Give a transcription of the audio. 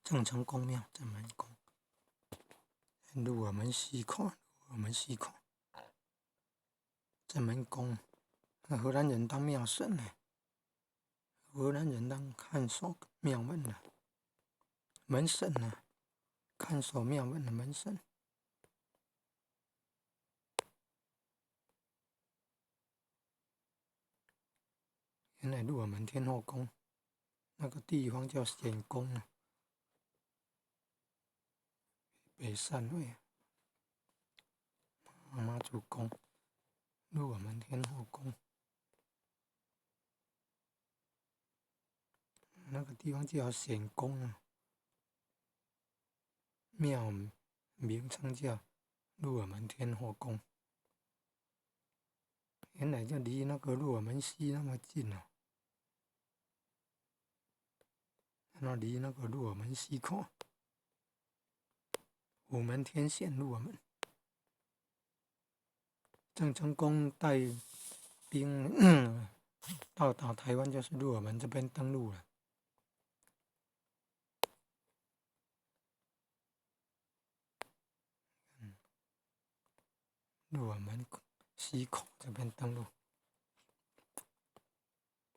郑成功庙正门宫，入我们西看，正门宫，荷兰人当庙神呢，荷兰人当看守庙门的门神呢，看守庙门的门神。原来入我们天后宫那个地方叫显宫啊，北山位妈祖宫，入我们天后宫那个地方叫显宫啊，庙名称叫入我们天后宫。原来就离那个入我们西那么近哦，那离那个入我们西看，午门天线入我们。郑成功带兵到达台湾，就是入我们这边登陆了。入我们西口这边登陆。